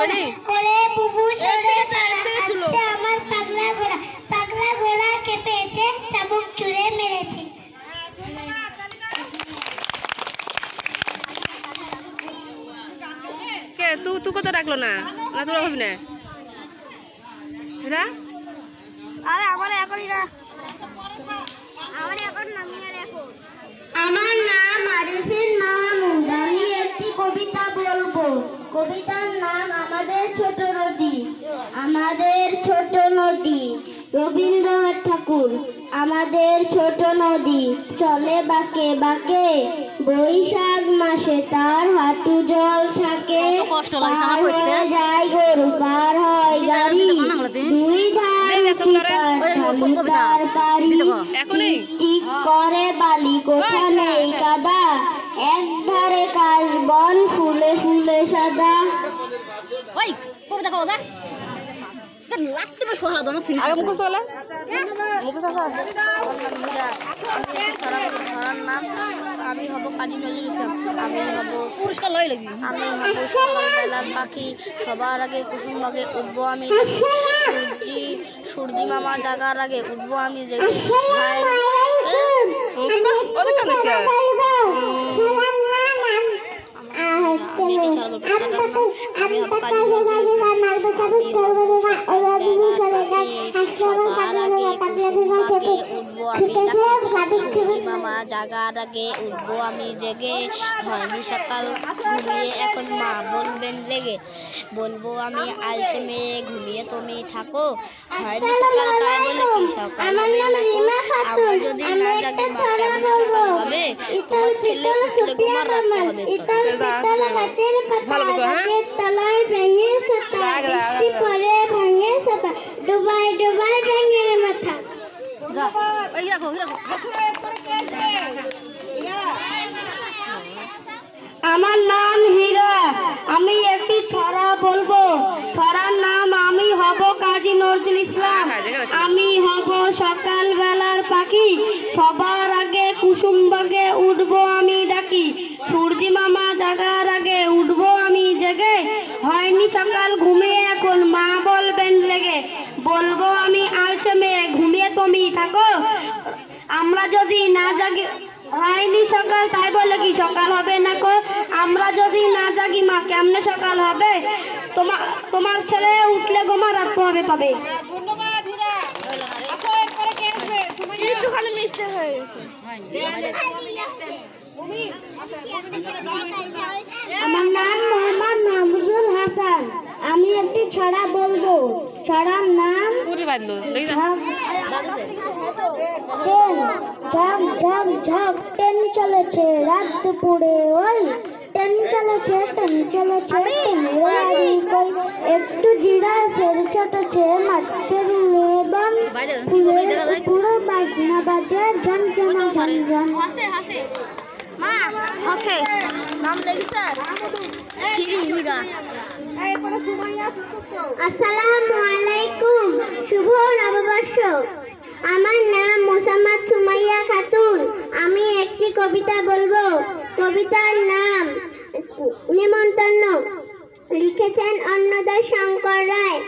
ওরে বুবু সরে দাঁড়া, আমার পাগলা ঘোড়া কেঁপেছে, চাবুক ছুঁড়ে মেরেছে। কে তুই কত ডাকলো না না তোরা হবি না এরা? আরে আমার এখনই না, আমার এখন নামিয়ে রাখো। আমার নাম আরিফিন মাহমুদ। আমি একটি কবিতা বলবো। কবিতার নাম আমাদের ছোট নদী। আমাদের ছোট নদী, রবীন্দ্রনাথ ঠাকুর। আমাদের ছোট নদী চলে বাঁকে বাঁকে, বৈশাখ মাসে তার হাঁটু জল থাকে। পার হয়ে যায় গরু, পার হয় গাড়ি, দুই ধার তার পারি, টিক করে বালি, কোথা নেই কাদা, এক ধারে কাশবন ফুলে ফুলে সাদা। ওই কবিতা কও লাগতে পারে সোহারা দমক সিং আগে মুখস্থ হলে মুখস্থ নাম আমি হব কাজী নজরুল ইসলাম। আমি হব পুরস্কার লই লাগবি। আমি হব সকালবেলার পাখি, সবার আগে কুসুম বাগে উঠবো আমি। সূর্যি মামা জাগার আগে উঠবো আমি জেগে। ভাই মামা জাগার আগে উঠবো আমি জেগে। হয়নি সকাল ঘুমিয়ে এখন মা বলবেন লেগে, বলবো আমি আলসে মেয়ে ঘুমিয়ে তুমি থাকো। হয়নি সকাল তাই বলে কি সকাল আমরা যদি না জাগে সকাল হবে, তোমার ছেলে উঠলে ঘুমার রাখতে হবে। ডুবাই ডুবাই ব্যাঙের মাথা। আমার নাম হীরা। আমি একটি ছড়া বলবো। ছড়ার নাম আমি হব কাজী নজরুল ইসলাম। আমি হব সকাল বেলার পাখি, সবার আগে কুসুম বাগে উঠবো আমি ডাকি। সূর্যি মামা জাগার আগে উঠবো আমি জেগে। হয়নি সকাল ঘুমিয়ে এখন মা বলবেন লেগে, বলবো আমি আলসে মেয়ে ঘুমিয়ে তুমি থাকো। আমরা যদি না জাগি, হয়নি সকাল তাই বলে কি সকাল হবে না কো। আমরা যদি না জাগি মা কেমনে সকাল হবে, তোমার ছেলে উঠলে গোমা রাখতে হবে তবে। আমার নাম মোহাম্মদ মাহমুদুল হাসান। আমি একটি ছড়া বলবো। ছড়ার নাম ঝক ঝক ঝক ট্রেন চলেছে রাত দুপুরে, ওই ট্রেন চলেছে একটু জিরায় ফের চটেছে মাঠ পেরিয়ে বন, পুরো বাজনা বাজে ঝনঝনা ঝনঝন। মা হাসে নাম লেগেছে আসসালামু আলাইকুম, শুভ নববর্ষ। আমার নাম মোসাম্মদ সুমাইয়া খাতুন। আমি একটি কবিতা বলবো। কবিতার নাম নিমন্ত্রণ। লিখেছেন অন্নদা শঙ্কর রায়।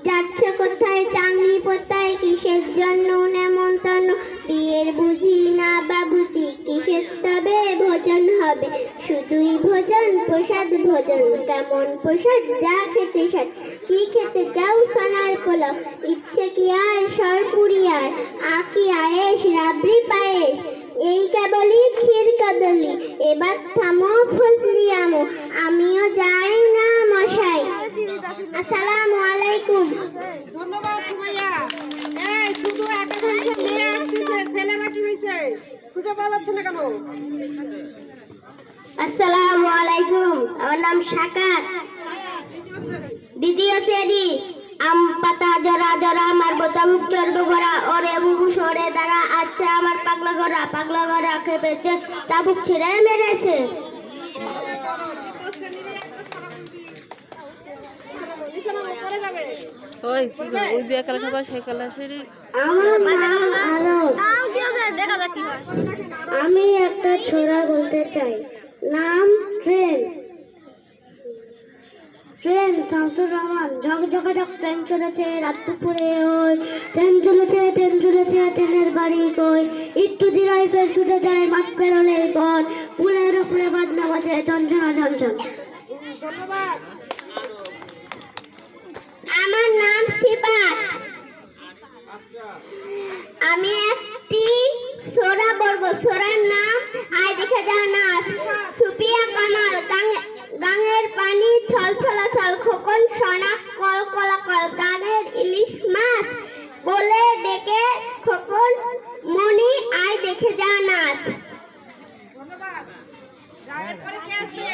যাচ্ছে কোথায় চাংলি পোতায়, কিসের জন্য নেমন্তন্ন, বিয়ের বুঝি না বাবুজি, কিসের তবে ভোজন হবে, শুধুই ভোজন প্রসাদ ভোজন, কেমন প্রসাদ যা খেতে সাথ, কি খেতে যাও সোনার পোলাও, ইচ্ছে কি আর সরপুরি আর, আকি আয়েস রাবড়ি পায়েস, এই কেবলই ক্ষীর কদলি, এবার থামো ফজলি আমো, আমিও যাই না মশাই। আসসালামু আলাইকুম। ধন্যবাদ সুমাইয়া। এই শুধু একাংশ মেয়ে আসছে, ছেলেরা কি হইছে খুঁজে পাওয়া যাচ্ছে না কেন? আসসালামু আলাইকুম, আমার নাম সাকাত, দ্বিতীয় শ্রেণী। আম পাতা জরা জরা মারবো চাবুক চড়বো ঘোড়া, ওরে বুবু সরে দাঁড়া, আচ্ছা আমার পাগলা ঘোড়া খেপেছে, চাবুক ছিঁড়ে মেরেছে। আমি একটা ছড়া বলতে চাই, নাম ট্রেন। ট্রেন শামসুর রহমান ঝকঝকাঝক ট্রেন চলেছে রাত দুপুরে ওই ট্রেন চলেছে ট্রেনের বাড়ি কই একটু জিরাই ফের ছুটে যায় মাঠ পেরোলে পর পুলের উপরে বাজনা বাজে ঝনঝনা ঝনঝন। ধন্যবাদ। আমার নাম সিফাত। আমি একটি সোরা বলবো। সোরার নাম আয় দেখে যা নাচ। সুপিয়া কামাল গাঙের পানি ছল ছলাছল খোকন সোনা কল কলাকল গাঙের ইলিশ মাছ বলে ডেকে খোকন মনি আয় দেখে যা নাচ। ধন্যবাদ। গায়ের পরে কে আসবে?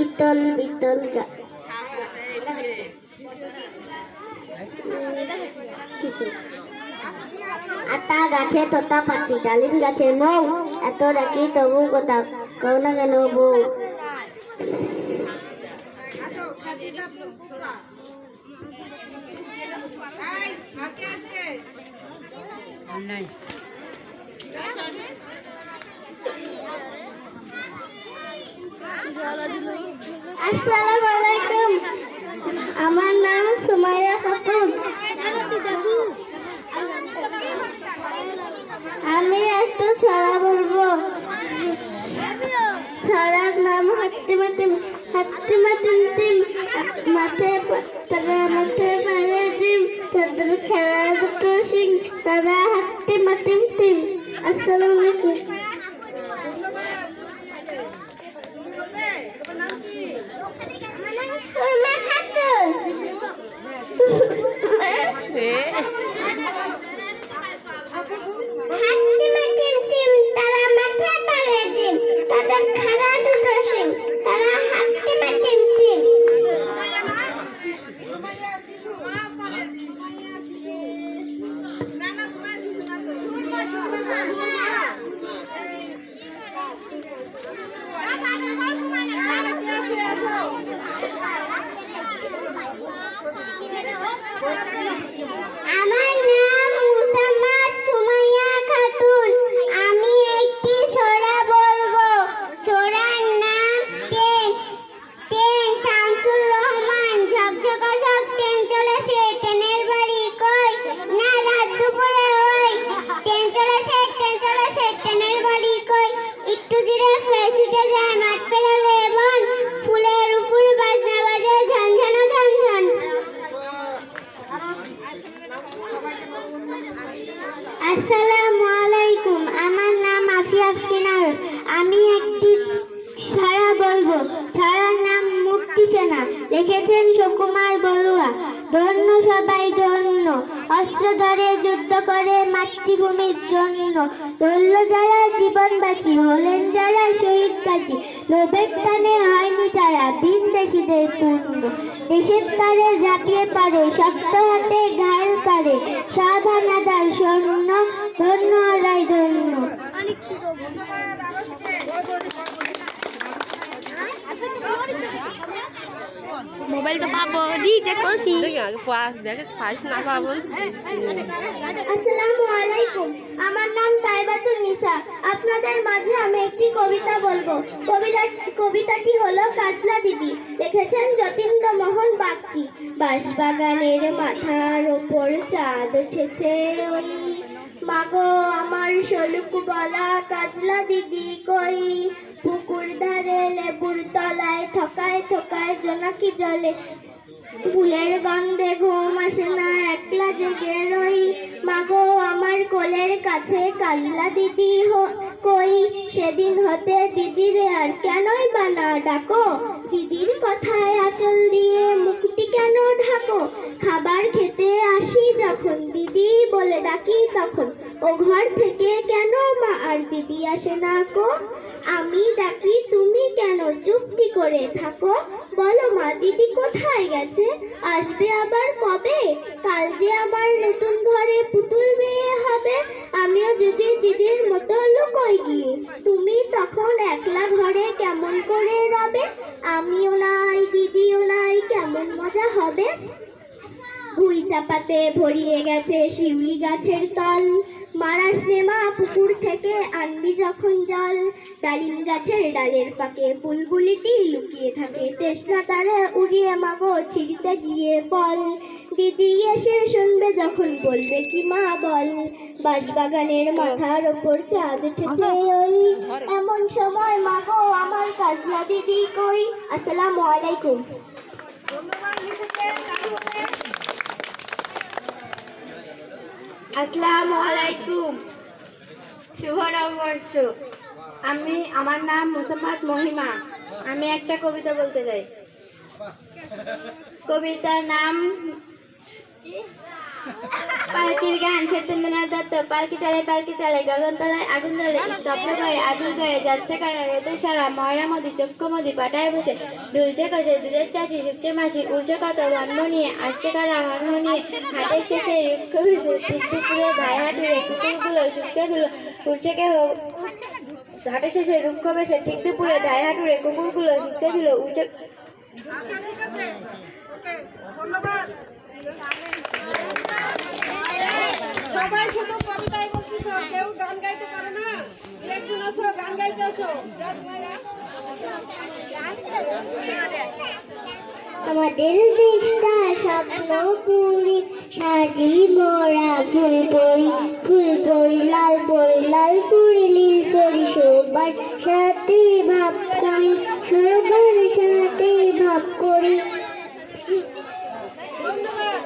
ইতল বিতল আতা গাছে তোতা পাখি ডালিম গাছে মৌ এত ডাকি তবু কথা কও না কেন বউ। আসো খাদিজা পুরা। এই আর কে আসবে? নাই। আসসালামু আলাইকুম। আমার নাম সুমাইয়া খাতুন। আমি একটু ছড়া বলবো। ছড়ার নাম হাত্তিমা টিম টিম মাঠে তারা মাঠে মারে ডিম তাদের খেলা দুটো সিং তারা হাত্তিমা টিম। আসসালামু আলাইকুম। তোমার নাম কি? সুরমা খাতুন। হাত্তিমা টিম তারা মাঠে মারে ডিম তাদের খেলা দুটো সিং তারা হাত্তিমা টিম। সুমাইয়া না? সুমাইয়া শিশু। সুমাইয়া শিশু। না না সুমাইয়া শিশু না তো। আমার নাম মুসাম্মদ সুমাইয়া খাতুন। আমি একটি সোরা বলবো। সোরার নাম ট্রেন শামসুর রহমান ঝকঝকাঝক ট্রেন চলেছে ট্রেনের বাড়ি কই না রাত দুপুরে ওই ট্রেন চলেছে ট্রেনের বাড়ি কই একটু দূরে ফের ছুটে যায় মাঠ পেরোলে বন ফুলের উপর বাজনা বাজে ঝনঝনা ঝনঝন। আসসালামু আলাইকুম। আমার নাম আফিয়া আফরিনার। আমি একটি ছড়া বলবো। ছড়ার নাম মুক্তি সেনা লিখেছেন সুকুমার বড়ুয়া। ধন্য সবাই ধন্য অস্ত্র ধরে যুদ্ধ করে মাতৃভূমির জন্য ধরল যারা জীবন বাঁচি হলেন যারা শহীদ কাজী লোভের টানে হয়নি তারা ভিনদেশীদের পূর্ণ দেশের তারে ঝাঁপিয়ে পারে শক্ত হাতে ঘায়েল করে সাবধান আদার সৈন্য ধন্য আলাই ধন্য। ধন্যবাদ। আরশকে। মোবাইল তো পাবো দি দেখোছি দেখি আগে দেখে পাইস না পাবো। আসসালামু আলাইকুম। আমার নাম তাইবাতুন নিসা। আপনাদের মাঝে আমি একটি কবিতা বলবো। কবিতাটি হলো কাজলা দিদি। লিখেছেন যতীন্দ্র মোহন বাগচি। বাঁশবাগানের মাথার ওপর চাঁদ উঠেছে ওই মাগো আমার শলুক বলা কাজলা দিদি কই পুকুর ধারে লেবুর তলায় থকায় থকায় জোনাকি জলে ফুলের গন্ধে ঘুম আসে না একলা জেগে রই মাগো আমার কোলের কাছে কাজলা দিদি কই সেদিন হতে দিদির আর কেনই বা না ডাকো দিদির কথায় আঁচল দিয়ে মুখটি কেন ঢাকো খাবার খেতে আসি যখন দিদি বলে ডাকি তখন ও ঘর থেকে কেন মা আর দিদি আসে না কো আমি ডাকি তুমি কেন চুপটি করে থাকো বলো মা দিদি কোথায় গেছে আসবে আবার কবে কাল যে আমার নতুন ঘরে পুতুল বিয়ে হবে আমিও যদি দিদির মতো লুকোই গিয়ে তুমি তখন একলা ঘরে কেমন করে রবে আমিও নাই দিদিও নাই কেমন মজা হবে ভুই চাপাতে ভরিয়ে গেছে শিউলি গাছের তল, মারাস নেমা পুকুর থেকে আনবি যখন জল, ডালিম গাছের ডালের ফাঁকে বুলবুলিটি লুকিয়ে থাকে, তেষ্টা তারে উড়িয়ে মাগো ছিড়িতে গিয়ে ফল, দিদি এসে শুনবে যখন বলবে কি মা বল, বাঁশবাগানের মাথার ওপর চাঁদ উঠেছে ওই, এমন সময় মাগো আমার কাজলা দিদি কই। আসসালামু আলাইকুম। ধন্যবাদ লিখেছে কাকুকে। আসসালামু আলাইকুম, শুভ নববর্ষ। আমার নাম মোসাম্মদ মহিমা। আমি একটা কবিতা বলতে চাই। কবিতার নাম পালকির গান। সত্যেন্দ্রনাথ দত্ত। পালকি চালে গগন তলায় আগুন ধরে, স্তব্ধ করে আগুন করে যাচ্ছে কারা রোদের সারা, ময়রা মদি চক্ষু মদি পাটায় বসে, ঢুলছে কষে দুধের চাষি শুকছে মাসি, উড়ছে কত বন্ধ নিয়ে, আসছে কারা হর্ন নিয়ে, হাটের শেষে রুক্ষ ভেসে, টিকটিপুরে ধায় হাটুরে কুকুরগুলো শুকছে গুলো উড়ছে কেহ, হাটের শেষে রুক্ষ বেশে ঠিক দুপুরে ধায় হাটুরে কুকুরগুলো শুকছে ঝুলো উড়ছে। আচ্ছা ঠিক আছে, ওকে ধন্যবাদ। সবাই শুধু কবিতাই বলতেছ, কেউ গান গাইতে পারে না? একজন আসো, গান গাইতে আসো। আমাদের দেশটা স্বপ্ন পুরি, সাজি মোরা ফুল পরি লাল পুরি লীল পরি, সবার সাথে ভাব করি, সবার সাথে ভাব করি। ধন্যবাদ।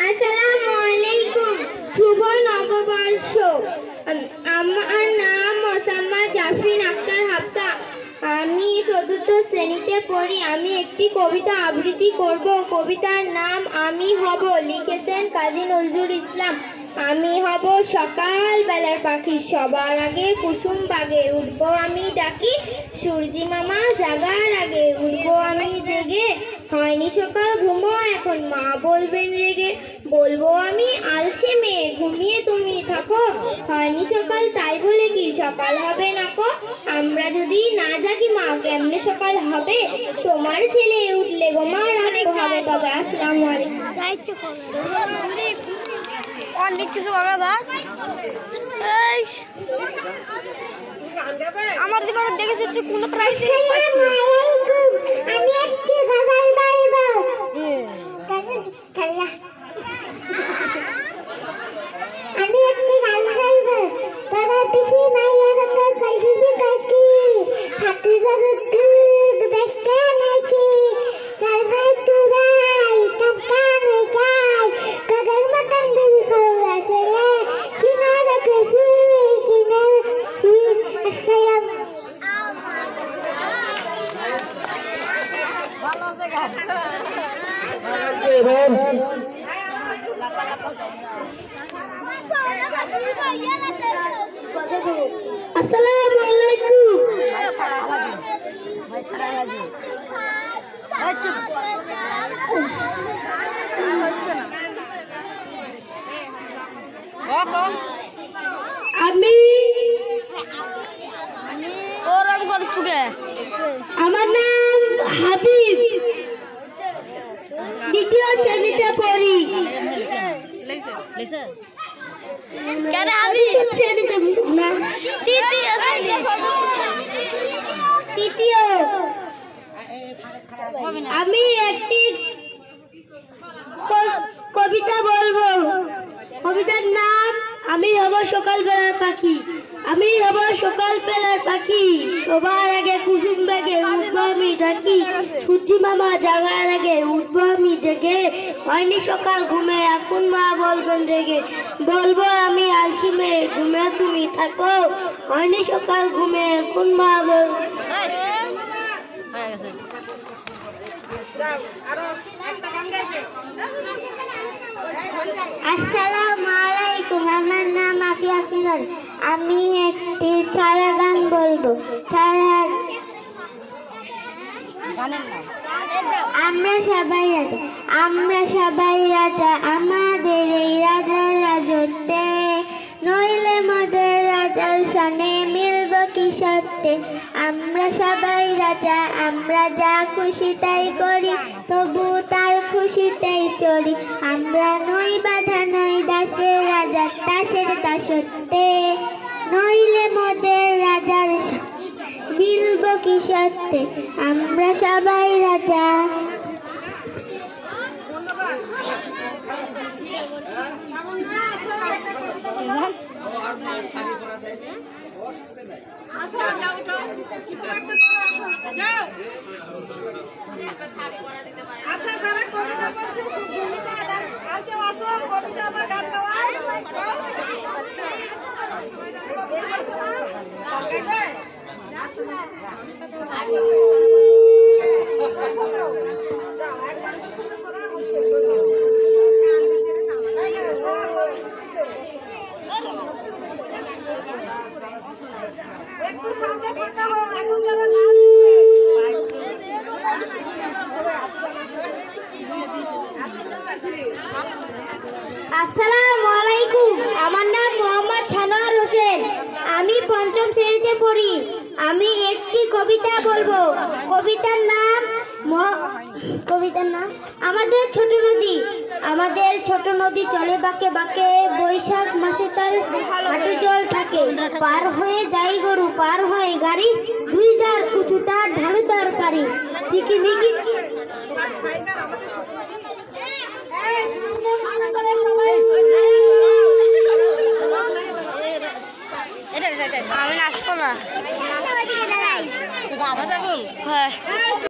আসসালামু আলাইকুম, শুভ নববর্ষ। আমার নাম মোসাম্মদ জাফরিন আক্তার হাফতা। আমি ৪র্থ শ্রেণীতে পড়ি। আমি একটি কবিতা আবৃত্তি করব। কবিতার নাম আমি হব। লিখেছেন কাজী নজরুল ইসলাম। আমি হব সকাল বেলার পাখি, সবার আগে কুসুম বাগে, উঠবো আমি ডাকি সূর্যি মামা জাগার আগে, উঠবো আমি জেগে, হয়নি সকাল ঘুমো এখন মা বলবেন রেগে, বলবো আমি আলসে মেয়ে ঘুমিয়ে তুমি থাকো, হয়নি সকাল তাই বলে কি সকাল হবে না কো, আমরা যদি না জাগি মা কেমনে সকাল হবে, তোমার ছেলে উঠলে গো মা রাত হবে তবে। আসসালামু আলাইকুম। অনেক কিছু কাকা থাক গান গাবে? আমার দিকে দেখেছি তুই কোনো প্রাইজ আমি একটি গান গাইবো। আমি একটি গান গাইবো। বাবা পিসি মাইয়া কত কইবি কাকি, হাতি জগৎ দুধ বেস্তে নাকি, সাইবাই তুরাই কাকা মেকাই, কাগজ মতন দিবি খোলা ছেলে, কিনা রাখেছি কিনা তুই। আসসালাম। আসসালামু আলাইকুম। আমি ওরম করছু কে? আমার নাম হাবিব, 2য় শ্রেণীতে পড়ি। কেন আমি 2য় শ্রেণীতে না, তৃতীয়। আমি একটি কবিতা বলবো। কবিতার নাম আমি হব সকালবেলার পাখি। আমি হব সকালবেলার পাখি, সবার আগে কুসুম বেগে উঠবো আমি ডাকি, সূর্যি মামা জাগার আগে উঠবো আমি জেগে, হয়নি সকাল ঘুমে এখন মা বলবেন রেগে, বলবো আমি আলসি মেয়ে ঘুমে তুমি থাকো, হয়নি সকাল ঘুমে এখন মা বল। যাও, আরো একটা গান গাইবে। আসসালামু আলাইকুম, আমার নাম আফিয়া ফিরোজ। আমি একটি ছাড়া গান বলবো। আমরা সবাই রাজা আমাদের এই রাজার রাজত্বে, নইলে মদের রাজার সনে মিলব কি সত্যে, আমরা সবাই রাজা, আমরা যা খুশি তাই করি, তবু তার খুশিতেই চলি। আমরা নই বাধা নই দাসের, রাজা দাসের দাসত্বে, নইলে মোদের রাজার মিলব কি সত্যে। আমরা সবাই রাজা। আচ্ছা, যারা কবিতা বলছে ভূমিকা আর কেউ আসো, কবিতা বা গান গাওয়া। একটু সামনে করতে হবে এখন যারা আসসালামু আলাইকুম। আমার নাম মোহাম্মদ ছানোয়ার হোসেন। আমি পঞ্চম শ্রেণীতে পড়ি। আমি একটি কবিতা বলবো। কবিতার নাম আমাদের ছোট নদী। আমাদের ছোট নদী চলে বাঁকে বাঁকে, বৈশাখ মাসে তার হাঁটু জল থাকে। পার হয়ে যায় গরু, পার হয় গাড়ি, দুই ধার উঁচু তার ঢালু তার পারি। ঝিকিমিকি আমি নাচবো না। আচ্ছা, কোন? হ্যাঁ